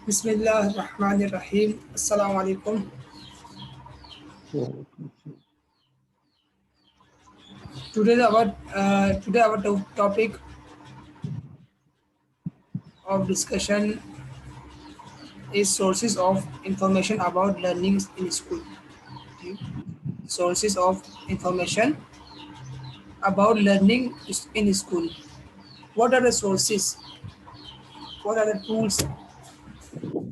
बिस्मिल्लाहिर्रहमानिर्रहीम। अस्सलाम वालेकुम। Today our topic of discussion is sources of information about learning in school. Okay. Sources of information about learning in school. What are the sources? What are the tools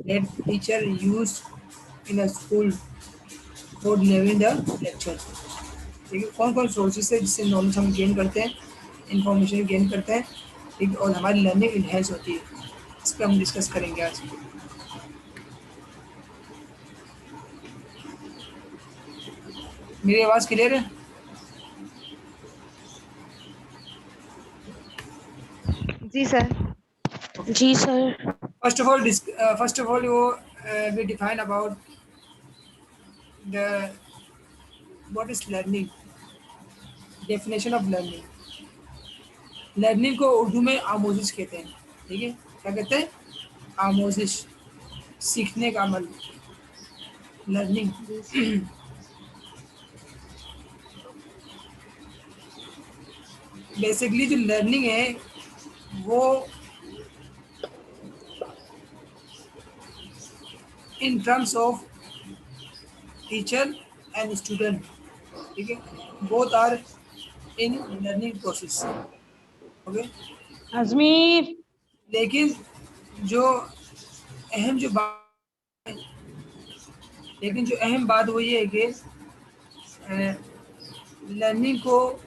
that teacher use in a school for delivering the lecture? ठीक है, कौन कौन sources है जिससे knowledge हम gain करते हैं, information gain करते हैं, ठीक है, और हमारी लर्निंग इन्हेंस होती है। इस पर हम डिस्कस करेंगे आज। मेरी आवाज़ क्लियर है? जी सर। जी sir. First of all, we define about the what is learning. Definition of learning. Learning को उर्दू में आमोजिश कहते हैं। ठीक है, क्या कहते हैं? आमोजिश, सीखने का अमल, लर्निंग। जी सर। बेसिकली जो लर्निंग है वो in terms of teacher and student, ठीक है, both are in learning process. Okay, Ajmer. लेकिन जो अहम जो बात लेकिन जो अहम बात वो ये है कि लर्निंग को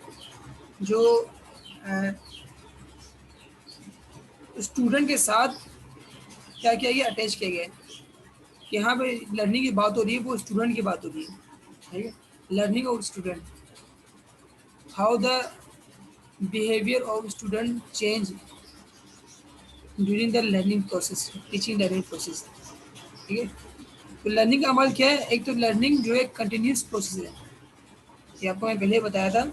जो स्टूडेंट के साथ क्या किया गया, अटैच किया गया है कि यहाँ पे लर्निंग की बात हो रही है, वो स्टूडेंट की बात हो रही है। ठीक है, learning of student, how the behaviour of student change during the learning process, teaching learning process. ठीक है, तो लर्निंग का अमल क्या है? एक तो लर्निंग जो है कंटिन्यूस प्रोसेस है, ये आपको मैं पहले बताया था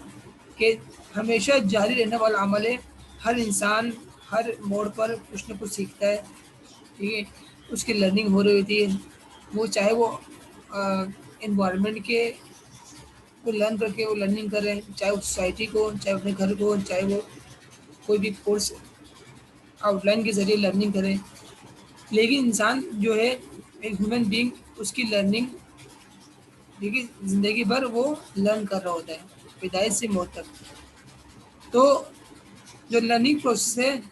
कि हमेशा जारी रहने वाला अमल है। हर इंसान हर मोड़ पर कुछ न कुछ सीखता है। ठीक है, उसकी लर्निंग हो रही होती है, वो चाहे वो इन्वायरमेंट के को लर्न करके वो लर्निंग कर रहे हैं, चाहे वो सोसाइटी को, चाहे अपने घर को, चाहे वो कोई भी कोर्स आउटलाइन के ज़रिए लर्निंग करें। लेकिन इंसान जो है, एक ह्यूमन बीइंग, उसकी लर्निंग, देखिए, ज़िंदगी भर वो लर्न कर रहा होता है, पैदाइश से मौत तक। तो जो लर्निंग प्रोसेस है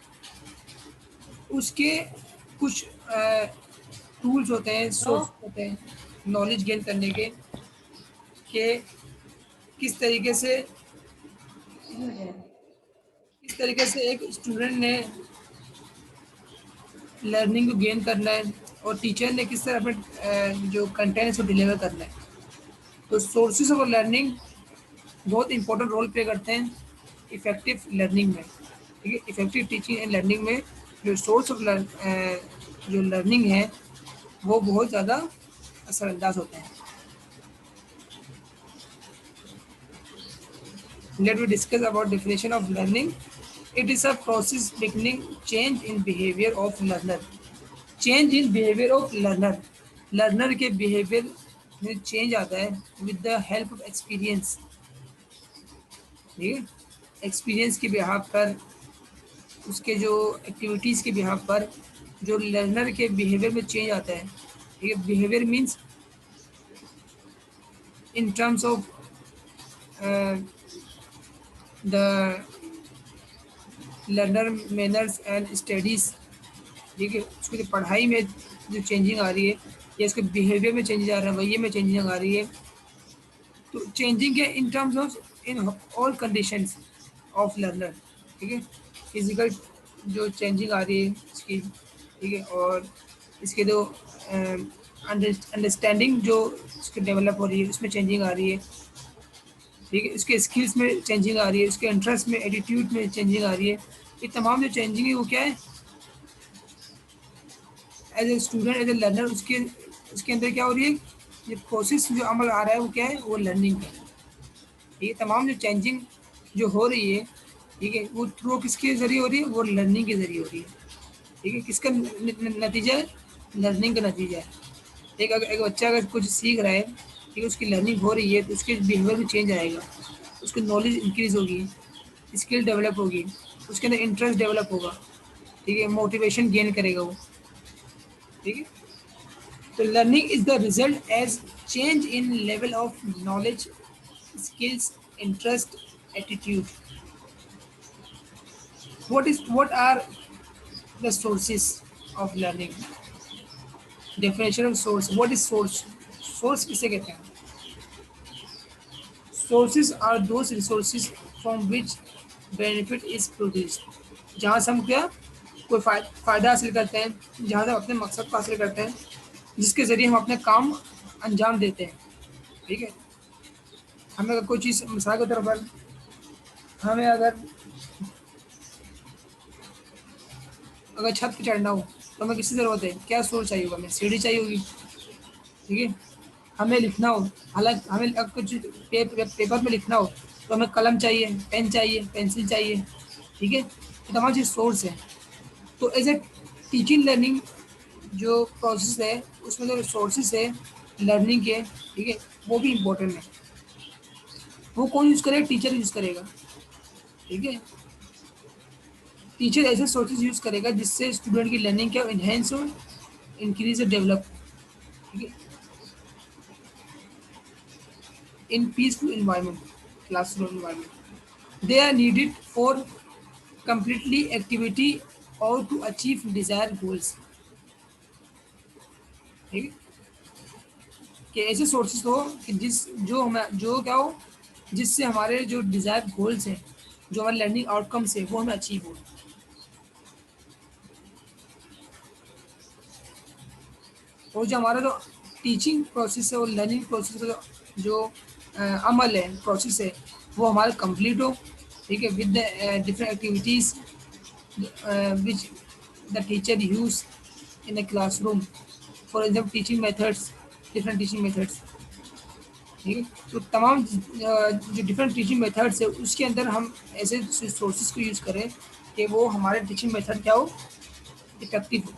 उसके कुछ टूल्स होते हैं, सोर्स होते हैं नॉलेज गेन करने के, कि किस तरीके से एक स्टूडेंट ने लर्निंग को गेन करना है और टीचर ने किस तरह अपने जो कंटेंट है उसको डिलीवर करना है। तो सोर्सेज ऑफ लर्निंग बहुत इंपॉर्टेंट रोल प्ले करते हैं इफेक्टिव लर्निंग में। ठीक है, इफेक्टिव टीचिंग एंड लर्निंग में जो सोर्स ऑफ जो लर्निंग है वो बहुत ज़्यादा असरअंदाज होते हैं। Let me discuss about definition of learning. It is a process beginning change in behavior of learner. Change in behavior of learner. Learner के behavior में change आता है with the help of experience. ठीक है, एक्सपीरियंस के behalf पर, उसके जो एक्टिविटीज़ के बिहाफ पर जो लर्नर के बिहेवियर में चेंज आता है। ठीक है, behaviour means in terms of the learner manners and studies. ठीक है, उसकी जो पढ़ाई में जो चेंजिंग आ रही है या इसके बिहेवियर में चेंजिंग आ रहा है, रवैये में चेंजिंग आ रही है। तो चेंजिंग है इन terms of in all conditions of learner. ठीक है, फिजिकल जो चेंजिंग आ रही है इसकी, ठीक है, और इसके जो अंडरस्टैंडिंग जो इसके डेवलप हो रही है उसमें चेंजिंग आ रही है। ठीक है, इसके स्किल्स में चेंजिंग आ रही है, उसके इंटरेस्ट में, एटीट्यूड में चेंजिंग आ रही है। ये तमाम जो चेंजिंग है वो क्या है? As a student, as a learner, उसके अंदर क्या हो रही है? ये प्रोसेस जो अमल आ रहा है वो क्या है? वो लर्निंग है। ये तमाम जो चेंजिंग जो हो रही है, ठीक है, वो थ्रू किसके ज़रिए हो रही है? वो लर्निंग के ज़रिए हो रही है। ठीक है, किसका नतीजा है? लर्निंग का नतीजा है। एक बच्चा अगर कुछ सीख रहा है, ठीक है, उसकी लर्निंग हो रही है तो उसके बिहेवियर में चेंज आएगा, उसकी नॉलेज इंक्रीज होगी, स्किल डेवलप होगी, उसके अंदर इंटरेस्ट डेवलप होगा, ठीक है, मोटिवेशन गेन करेगा वो, ठीक है। तो learning is the result as change in level of knowledge, skills, interest, attitude. What are the sources of learning? Definition of source. What is source? Source किसे कहते हैं? Sources are those resources from which benefit is produced. जहाँ से हम क्या कोई फायदा हासिल करते हैं, जहाँ से हम अपने मकसद को हासिल करते हैं, जिसके जरिए हम अपने काम अंजाम देते हैं, ठीक है। हमें अगर कोई चीज़ मिसाल के तौर पर हमें अगर अगर छत पे चढ़ना हो तो हमें किसकी ज़रूरत है, क्या सोर्स चाहिए होगा, हमें सीढ़ी चाहिए होगी, ठीक है। हमें लिखना हो, हालांकि हमें अगर कुछ पेपर में लिखना हो तो हमें कलम चाहिए, पेन चाहिए, पेंसिल चाहिए, ठीक है। ये तमाम चीज़ सोर्स है। तो एज ए टीचिंग लर्निंग जो प्रोसेस है उसमें जो सोर्सेज है लर्निंग के, ठीक है, वो भी इम्पोर्टेंट है। वो कौन यूज़ करेगा, टीचर यूज़ करेगा, ठीक है। टीचर ऐसे सोर्सेज यूज़ करेगा जिससे स्टूडेंट की लर्निंग क्या इन्हेंस हो, इंक्रीज डेवलप, ठीक है, in peaceful environment, classroom environment. They are needed for completely activity or to achieve desired goals, ठीक है। कि ऐसे सोर्सेज हो कि जो हमें जो क्या हो, जिससे हमारे जो डिजायर्ड गोल्स हैं, जो हमारे लर्निंग आउटकम्स है वो हमें अचीव हो। और जो हमारा जो टीचिंग प्रोसेस है और लर्निंग प्रोसेस का जो अमल है, प्रोसेस है, वो हमारा कंप्लीट हो, ठीक है, with different activities which the teacher use in a classroom, for example teaching methods, different teaching methods, ठीक है। तो तमाम जो डिफरेंट टीचिंग मेथड्स है उसके अंदर हम ऐसे सोर्सेज को यूज़ करें कि वो हमारे टीचिंग मेथड क्या हो, इफेक्टिव हो,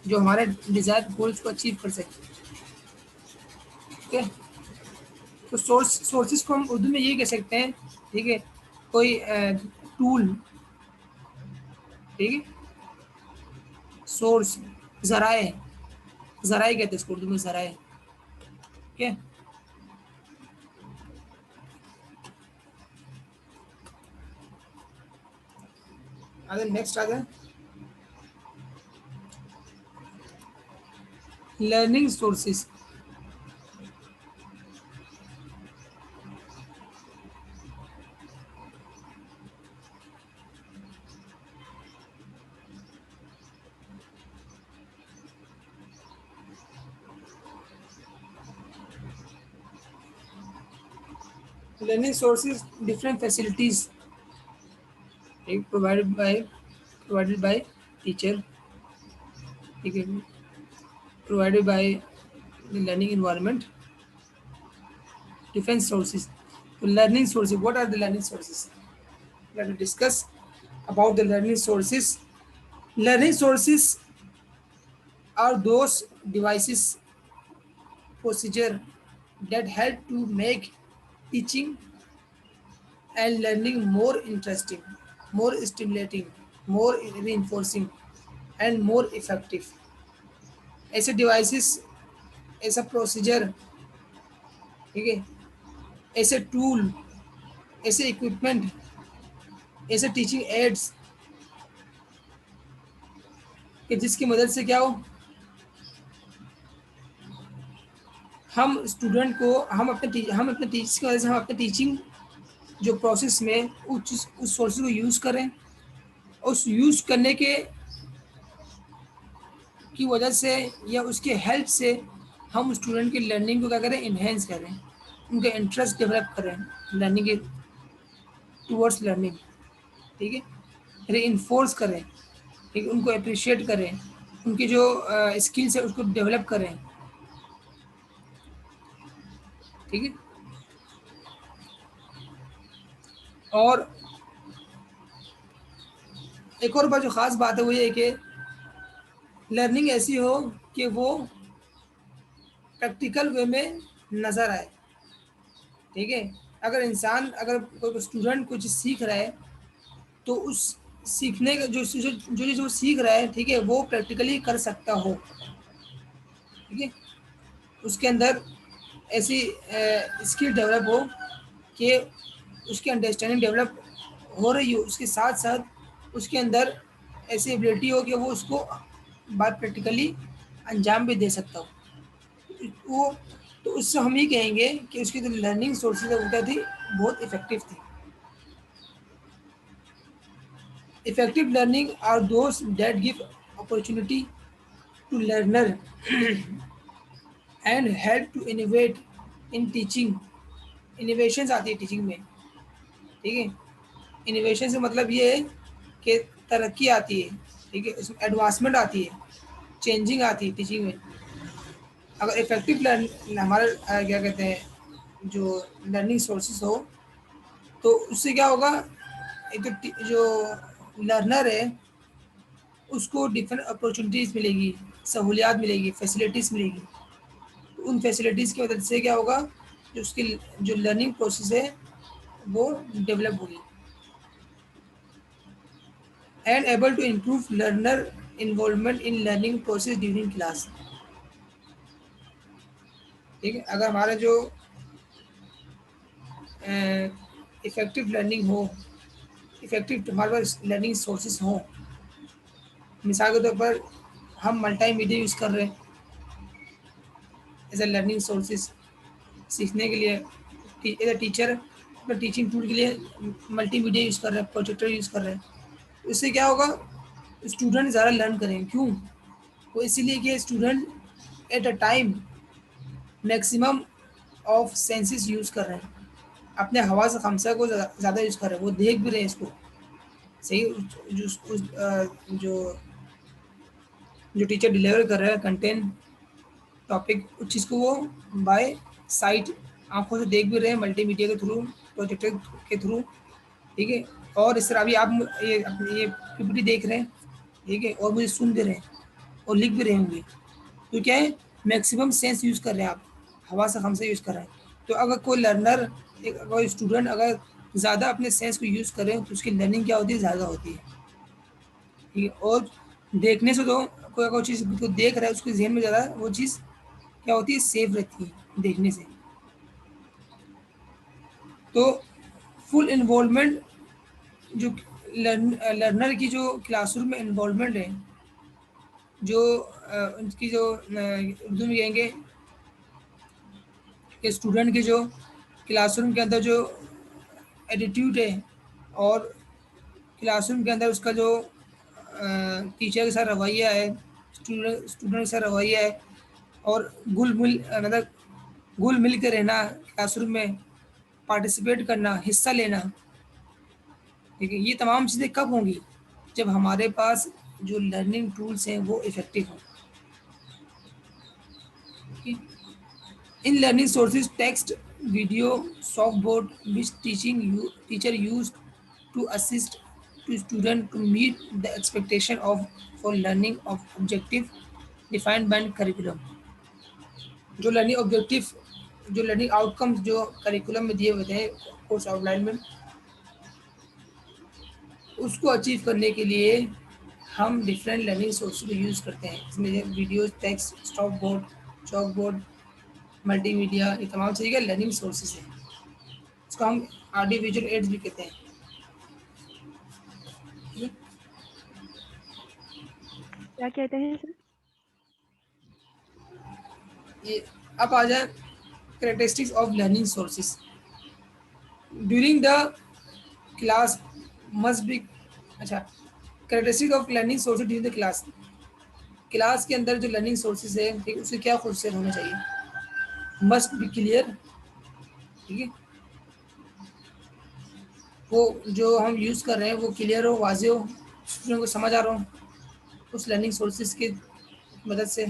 जो हमारे डिज़ायर गोल्स को अचीव कर सके, ठीक है। तो सोर्सेज को हम उर्दू में ये कह सकते हैं, ठीक है, कोई टूल, ठीक है, सोर्स, ज़राए, ज़राए कहते हैं इसको उर्दू में, ज़राए, ठीक है। अगर नेक्स्ट आ जाए learning sources. Learning sources different facilities provided by teacher, ठीक है, provided by the learning environment, different sources. तो learning sources, what are the learning sources? Let us discuss about the learning sources. Learning sources are those devices, procedure that help to make teaching and learning more interesting, more stimulating, more reinforcing, and more effective. ऐसे devices, ऐसा procedure, ठीक है, ऐसे tool, ऐसे equipment, ऐसे teaching ads कि जिसकी मदद से क्या हो, हम स्टूडेंट को हम अपने टीचर की वजह से हम अपने टीचिंग जो प्रोसेस में उस सोर्स को यूज़ करें, उस यूज़ करने के की वजह से या उसके हेल्प से हम स्टूडेंट की लर्निंग को क्या करें, इन्हेंस करें, उनका इंटरेस्ट डेवलप करें लर्निंग के टूवर्ड्स लर्निंग, ठीक है, रीइंफोर्स करें, ठीक है, उनको अप्रिशिएट करें, उनकी जो स्किल्स है उसको डेवलप करें, ठीक है। और एक और बात जो ख़ास बात है वो ये है कि लर्निंग ऐसी हो कि वो प्रैक्टिकल वे में नज़र आए। ठीक है, अगर कोई स्टूडेंट कुछ सीख रहा है तो उस सीखने का जो सीख रहा है, ठीक है, वो प्रैक्टिकली कर सकता हो। ठीक है, उसके अंदर ऐसी स्किल डेवलप हो कि उसकी अंडरस्टैंडिंग डेवलप हो रही हो, उसके साथ साथ उसके अंदर ऐसी एबिलिटी हो कि वो उसको बात प्रैक्टिकली अंजाम भी दे सकता हो। वो तो उससे हम ये कहेंगे कि उसकी जो लर्निंग सोर्सेज है वो क्या थी, बहुत इफेक्टिव थी। Effective learning are those that give opportunity to learner and help to innovate in teaching. Innovations आती है टीचिंग में। ठीक है, इनोवेशन से मतलब ये है कि तरक्की आती है। ठीक है, इसमें एडवांसमेंट आती है, चेंजिंग आती है टीचिंग में। अगर इफेक्टिव लर्न हमारे क्या कहते हैं, जो लर्निंग सोर्सेज हो, तो उससे क्या होगा, एक तो जो लर्नर है उसको डिफरेंट अपॉर्चुनिटीज़ मिलेगी, सहूलियात मिलेगी, फैसिलिटीज़ मिलेगी। तो उन फैसिलिटीज़ की मदद से क्या होगा, जो उसकी जो लर्निंग प्रोसेस है वो डेवलप होगी। And able to improve learner involvement in learning process during class. ठीक है, अगर हमारा जो इफ़ेक्टिव लर्निंग हो, इफ़ेक्टिव हमारे पास लर्निंग सोर्सेज हों, मिसाल के तौर पर हम मल्टीमीडिया यूज़ कर रहे हैं एज ए लर्निंग सोर्सेज सीखने के लिए। एज ए टीचर अपने टीचिंग टूल के लिए मल्टीमीडिया यूज़ कर रहे हैं, प्रोजेक्टर यूज़ कर रहे हैं। इससे क्या होगा, स्टूडेंट ज़्यादा लर्न करेंगे। क्यों? वो इसीलिए कि student at a time maximum of senses use कर रहे हैं, अपने हवास खमसा को ज़्यादा यूज़ कर रहे हैं, वो देख भी रहे हैं इसको सही। जो जो टीचर डिलीवर कर रहा है कंटेंट, टॉपिक, उस चीज़ को वो बाय साइट आंखों से देख भी रहे हैं, मल्टीमीडिया के थ्रू, प्रोजेक्टर के थ्रू। ठीक है, और इस तरह अभी आप ये पीपीटी देख रहे हैं, ठीक है, और मुझे सुन दे रहे हैं और लिख भी रहे होंगे। तो क्या है, मैक्सिमम सेंस यूज़ कर रहे हैं आप, हवा से हमसे यूज़ कर रहे हैं। तो अगर कोई लर्नर, एक कोई स्टूडेंट अगर ज़्यादा अपने सेंस को यूज़ करें तो उसकी लर्निंग क्या होती है, ज़्यादा होती है। ठीक है, और देखने से तो कोई अगर चीज़ को देख रहा है उसके जहन में ज़्यादा वो चीज़ क्या होती है, सेफ रहती है देखने से। तो फुल इन्वॉल्वमेंट, जो लर्नर की जो क्लासरूम में इन्वॉल्वमेंट है, जो उनकी जो उर्दू में कहेंगे कि स्टूडेंट के जो क्लासरूम के अंदर जो एटीट्यूड है, और क्लासरूम के अंदर उसका जो टीचर के साथ रवैया है, स्टूडेंट के साथ रवैया है, और मतलब घुल मिल के रहना क्लासरूम में, पार्टिसिपेट करना, हिस्सा लेना। ठीक है, ये तमाम चीज़ें कब होंगी, जब हमारे पास जो लर्निंग टूल्स हैं वो इफ़ेक्टिव हों। In learning sources text, video, soft board which teacher use to assist to student to meet the expectation of for learning of objective defined by curriculum. जो लर्निंग ऑब्जेक्टिव, जो learning outcomes जो curriculum में दिए हुए थे course outline में, उसको achieve करने के लिए हम डिफरेंट लर्निंग सोर्स को यूज़ करते हैं। इसमें video, text, stop board, chalk board, multimedia, ये तमाम चीज़ें लर्निंग सोर्सेज हैं। इसको हम ऑडियो विजुअल एड्स भी कहते हैं। क्या कहते हैं सर? ये अब आ जाए characteristics of learning sources during the class must be. अच्छा, characteristic of learning sources during the class, class के अंदर जो लर्निंग सोर्सेज है, ठीक, उसके क्या खुसूसियत होना चाहिए, मस्ट बी क्लियर। ठीक है, वो जो हम यूज़ कर रहे हैं वो क्लियर हो, वाज़ेह हो, स्टूडेंट को समझ आ रहा हो उस लर्निंग सोर्सेज की मदद से।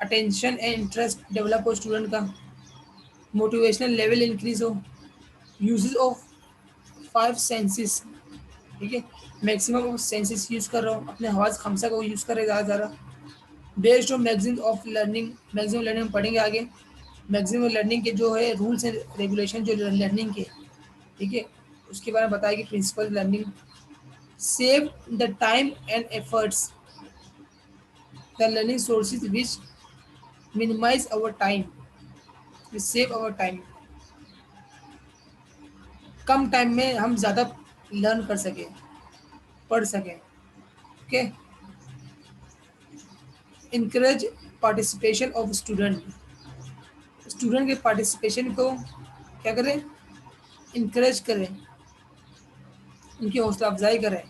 अटेंशन एंड इंटरेस्ट डेवलप हो स्टूडेंट का, मोटिवेशनल लेवल इंक्रीज हो, यूजेस ऑफ 5 सेंसेस। ठीक है, मैक्सिमम ऑफ सेंसेस यूज़ कर रहा हूँ, अपने हवास खमसा को यूज़ कर रहे ज़्यादा से ज़्यादा। Based on magazine of learning, magazine learning पढ़ेंगे आगे। मैगजीन लर्निंग के जो है रूल्स एंड रेगुलेशन जो लर्निंग के, ठीक है, उसके बारे में बताया कि principal learning save the time and efforts, the learning sources which minimize our time, save our time, कम टाइम में हम ज़्यादा लर्न कर सकें, पढ़ सकें। Okay, encourage participation of student, student के पार्टिसिपेशन को क्या करें, इनकरेज करें, उनकी हौसला अफजाई करें,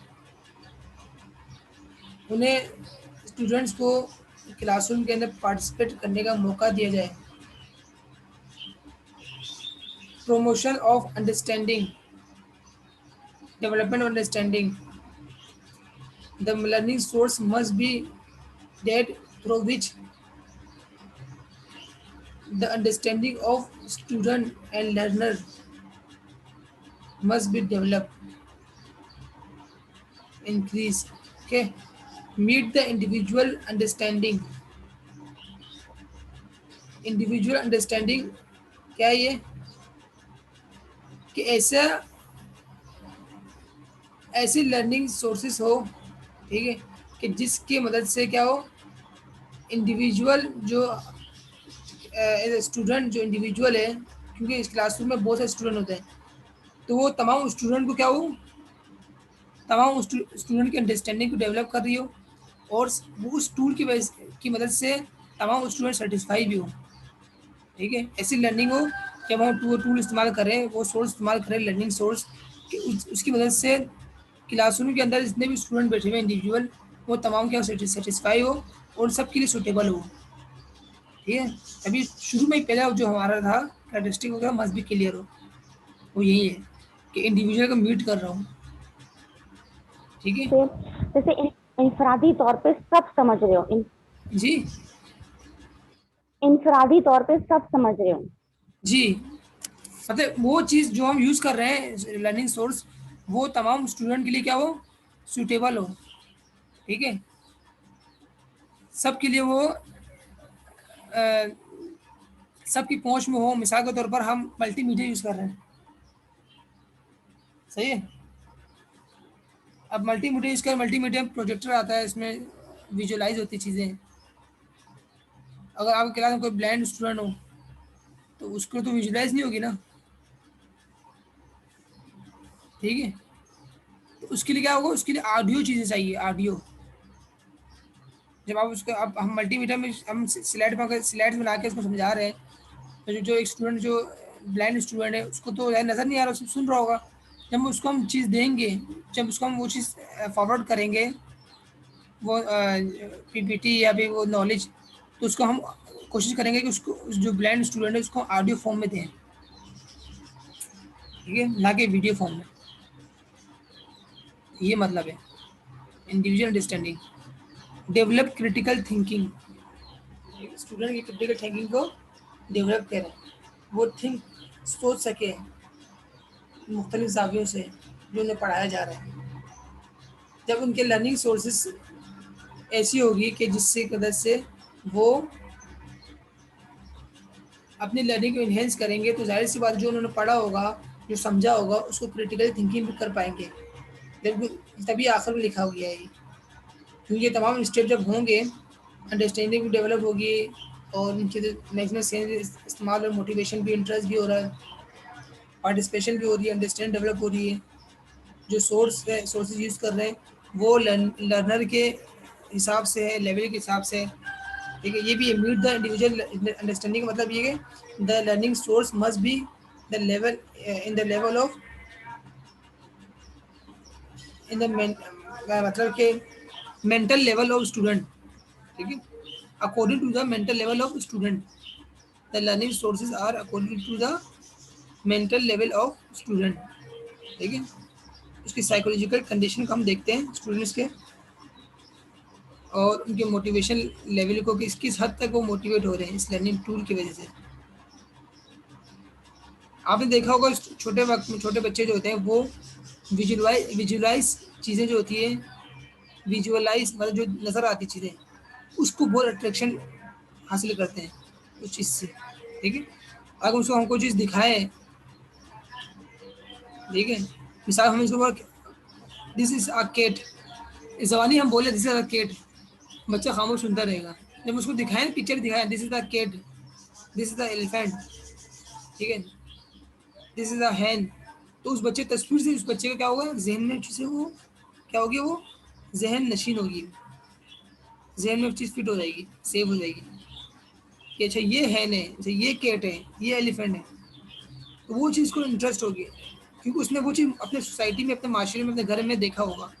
उन्हें स्टूडेंट्स को क्लासरूम के अंदर पार्टिसिपेट करने का मौका दिया जाए। Promotion of understanding, development of understanding, the learning source must B that through which the understanding of student and learner must be developed, increase. Okay, meet the individual understanding क्या है ये, कि ऐसा ऐसी लर्निंग सोर्सेस हो, ठीक है, कि जिसकी मदद से क्या हो, इंडिविजुअल जो एज ए स्टूडेंट जो इंडिविजुअल है, क्योंकि इस क्लासरूम में बहुत सारे स्टूडेंट होते हैं, तो वो तमाम स्टूडेंट को क्या हो, तमाम स्टूडेंट की अंडरस्टैंडिंग को डेवलप कर रही हो, और वो उस टूल की मदद से तमाम स्टूडेंट सेटिस्फाई भी हो। ठीक है, ऐसी लर्निंग हो कि हम टूल इस्तेमाल करें, वो सोर्स इस्तेमाल करें, लर्निंग सोर्स कि उसकी मदद से क्लासरूम के अंदर जितने भी स्टूडेंट बैठे हुए इंडिविजुअल, वो तमाम क्या सेटिस्फाई हो और सबके लिए सूटेबल हो। ठीक है, अभी शुरू में ही पहला जो हमारा था कैरेक्टरिस्टिक वगैरह मस्ट भी क्लियर हो, वो यही है कि इंडिविजुअल को मीट कर रहा हूँ। ठीक है, जैसे इंफरादी तौर पे सब समझ रहे हो, जी इंफरादी तौर पे सब समझ रहे हो जी, मतलब वो चीज़ जो हम यूज़ कर रहे हैं लर्निंग सोर्स, वो तमाम स्टूडेंट के लिए क्या हो, सूटेबल हो। ठीक है, सबके लिए वो सबकी पहुंच में हो। मिसाल के तौर पर हम मल्टीमीडिया यूज़ कर रहे हैं, सही है। अब मल्टीमीडिया यूज़ कर, मल्टीमीडिया प्रोजेक्टर आता है, इसमें विजुअलाइज होती चीज़ें। अगर आपके क्लास में कोई ब्लाइंड स्टूडेंट हो तो उसको तो विजुअलाइज नहीं होगी ना, ठीक है, तो उसके लिए क्या होगा, उसके लिए ऑडियो चीज़ें चाहिए, ऑडियो। जब आप उसको, अब हम मल्टीमीडिया में हम स्लाइड पर स्लाइड्स बना के उसको समझा रहे हैं, तो जो एक स्टूडेंट जो ब्लाइंड स्टूडेंट है उसको तो नज़र नहीं आ रहा, उसको सुन रहा होगा। जब उसको हम चीज़ देंगे, जब उसको हम वो चीज़ फॉरवर्ड करेंगे, वो पीपीटी या फिर वो नॉलेज, तो उसको हम कोशिश करेंगे कि उसको जो ब्लाइंड स्टूडेंट है उसको ऑडियो फॉर्म में दें, ठीक है, ना कि वीडियो फॉर्म में। ये मतलब है individual understanding. Develop critical thinking, student की क्रिटिकल थिंकिंग को डेवलप करें, वो थिंक सोच सके मुख्तलिफ जावियों से जो उन्हें पढ़ाया जा रहा है। जब उनके लर्निंग सोर्सेस ऐसी होगी कि जिससे मदद से वो अपनी लर्निंग को इन्हेंस करेंगे, तो जाहिर सी बात जो उन्होंने पढ़ा होगा, जो समझा होगा, उसको क्रिटिकल थिंकिंग भी कर पाएंगे। जब तभी आखिर में लिखा गया है, क्योंकि ये तमाम स्टेप जब होंगे, अंडरस्टैंडिंग भी डेवलप होगी, और उनके नेशनल सेंस इस्तेमाल और मोटिवेशन भी, इंटरेस्ट भी हो रहा है, पार्टिसिपेशन भी हो रही है, अंडरस्टैंड डेवलप हो रही है। जो सोर्स है, सोर्सेज यूज़ कर रहे हैं, वो लर्नर के हिसाब से है, लेवल के हिसाब से है। ठीक है, ये भी है मीट द इंडिविजुअल अंडरस्टैंडिंग का मतलब ये है the learning source must be the level in the level of in the मतलब के मेंटल लेवल ऑफ स्टूडेंट। ठीक है, according to the mental level of student, the learning sources are according to the mental level of student. ठीक है, उसकी psychological condition को हम देखते हैं स्टूडेंट्स के, और उनके मोटिवेशन लेवल को किस हद तक वो मोटिवेट हो रहे हैं इस लर्निंग टूल की वजह से। आपने देखा होगा छोटे वक्त में छोटे बच्चे जो होते हैं वो विजुलाइज चीज़ें जो होती है विजुअलाइज, मतलब जो नज़र आती चीज़ें, उसको बहुत अट्रैक्शन हासिल करते हैं उस चीज़ से। ठीक है, अगर उसको हमको चीज़ दिखाए, ठीक है, मिसाल हम इसको दिस इज अ केट, जबानी हम बोले दिस इज अ केट, बच्चा खामोश सुनता रहेगा। जब उसको दिखाएं, पिक्चर दिखाएं, this is the cat, this is the elephant, ठीक है, दिस इज द हैन, तो उस बच्चे तस्वीर से उस बच्चे का क्या होगा, जहन में चीज़ें वो क्या होगी, वो जहन नशीन होगी, जहन में चीज़ फिट हो जाएगी, सेव हो जाएगी कि अच्छा ये हैन है, अच्छा ये केट है, ये एलिफेंट है, तो वो चीज़ को इंटरेस्ट होगी क्योंकि उसने वो चीज़ अपने सोसाइटी में, अपने माशरे में, अपने घर में देखा होगा।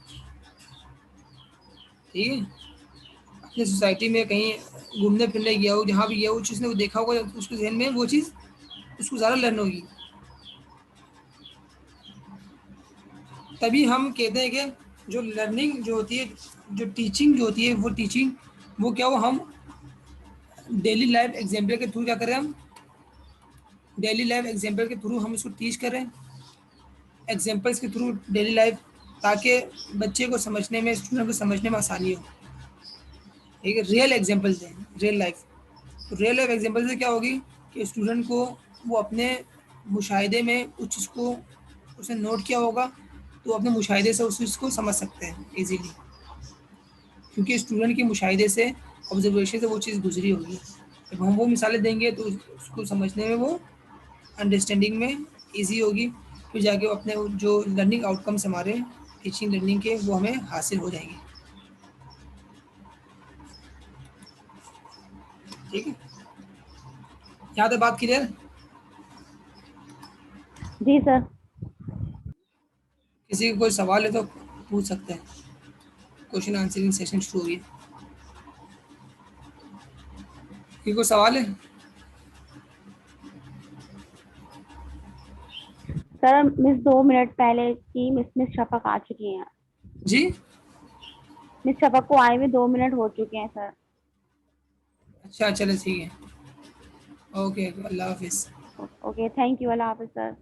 ठीक है, अपने सोसाइटी में कहीं घूमने फिरने गया हो, जहाँ भी गया हो, चीज़ ने वो देखा होगा, तो उसके जहन में वो चीज़ उसको ज़्यादा लर्न होगी। तभी हम कहते हैं कि जो लर्निंग जो होती है, जो टीचिंग जो होती है, वो टीचिंग वो क्या हो, हम डेली लाइफ एग्जाम्पल के थ्रू क्या करें, हम डेली लाइफ एग्जाम्पल के थ्रू हम इसको टीच करें, एग्जाम्पल्स के थ्रू डेली लाइफ, ताकि बच्चे को समझने में, स्टूडेंट को समझने में आसानी हो। ठीक है, रियल एग्जाम्पल दें, रियल लाइफ, तो रियल लाइफ एग्जाम्पल से क्या होगी कि स्टूडेंट को वो अपने मुशाहिदे में उस चीज़ को उसने नोट किया होगा, तो अपने मुशाहिदे से उस चीज़ को समझ सकते हैं इजीली, क्योंकि स्टूडेंट के मुशाहिदे से, ऑब्जर्वेशन से वो चीज़ गुजरी होगी। जब हम वो मिसालें देंगे तो उसको समझने में, वो अंडरस्टैंडिंग में ईजी होगी, फिर जाके वो अपने जो लर्निंग आउटकम्स हमारे टीचिंग लर्निंग के, वो हमें हासिल हो जाएंगे। ठीक है, यहाँ तक बात क्लियर? जी सर। किसी का कोई सवाल है तो पूछ सकते हैं, क्वेश्चन आंसरिंग सेशन शुरू हो गया। किसी को सवाल है? सर मिस 2 मिनट पहले की मिस शफक आ चुकी हैं। जी, मिस शफक को आए हुए 2 मिनट हो चुके हैं सर। अच्छा चलो ठीक है, ओके, अल्लाह हाफिज़। Okay, thank you, Allah Hafiz sir.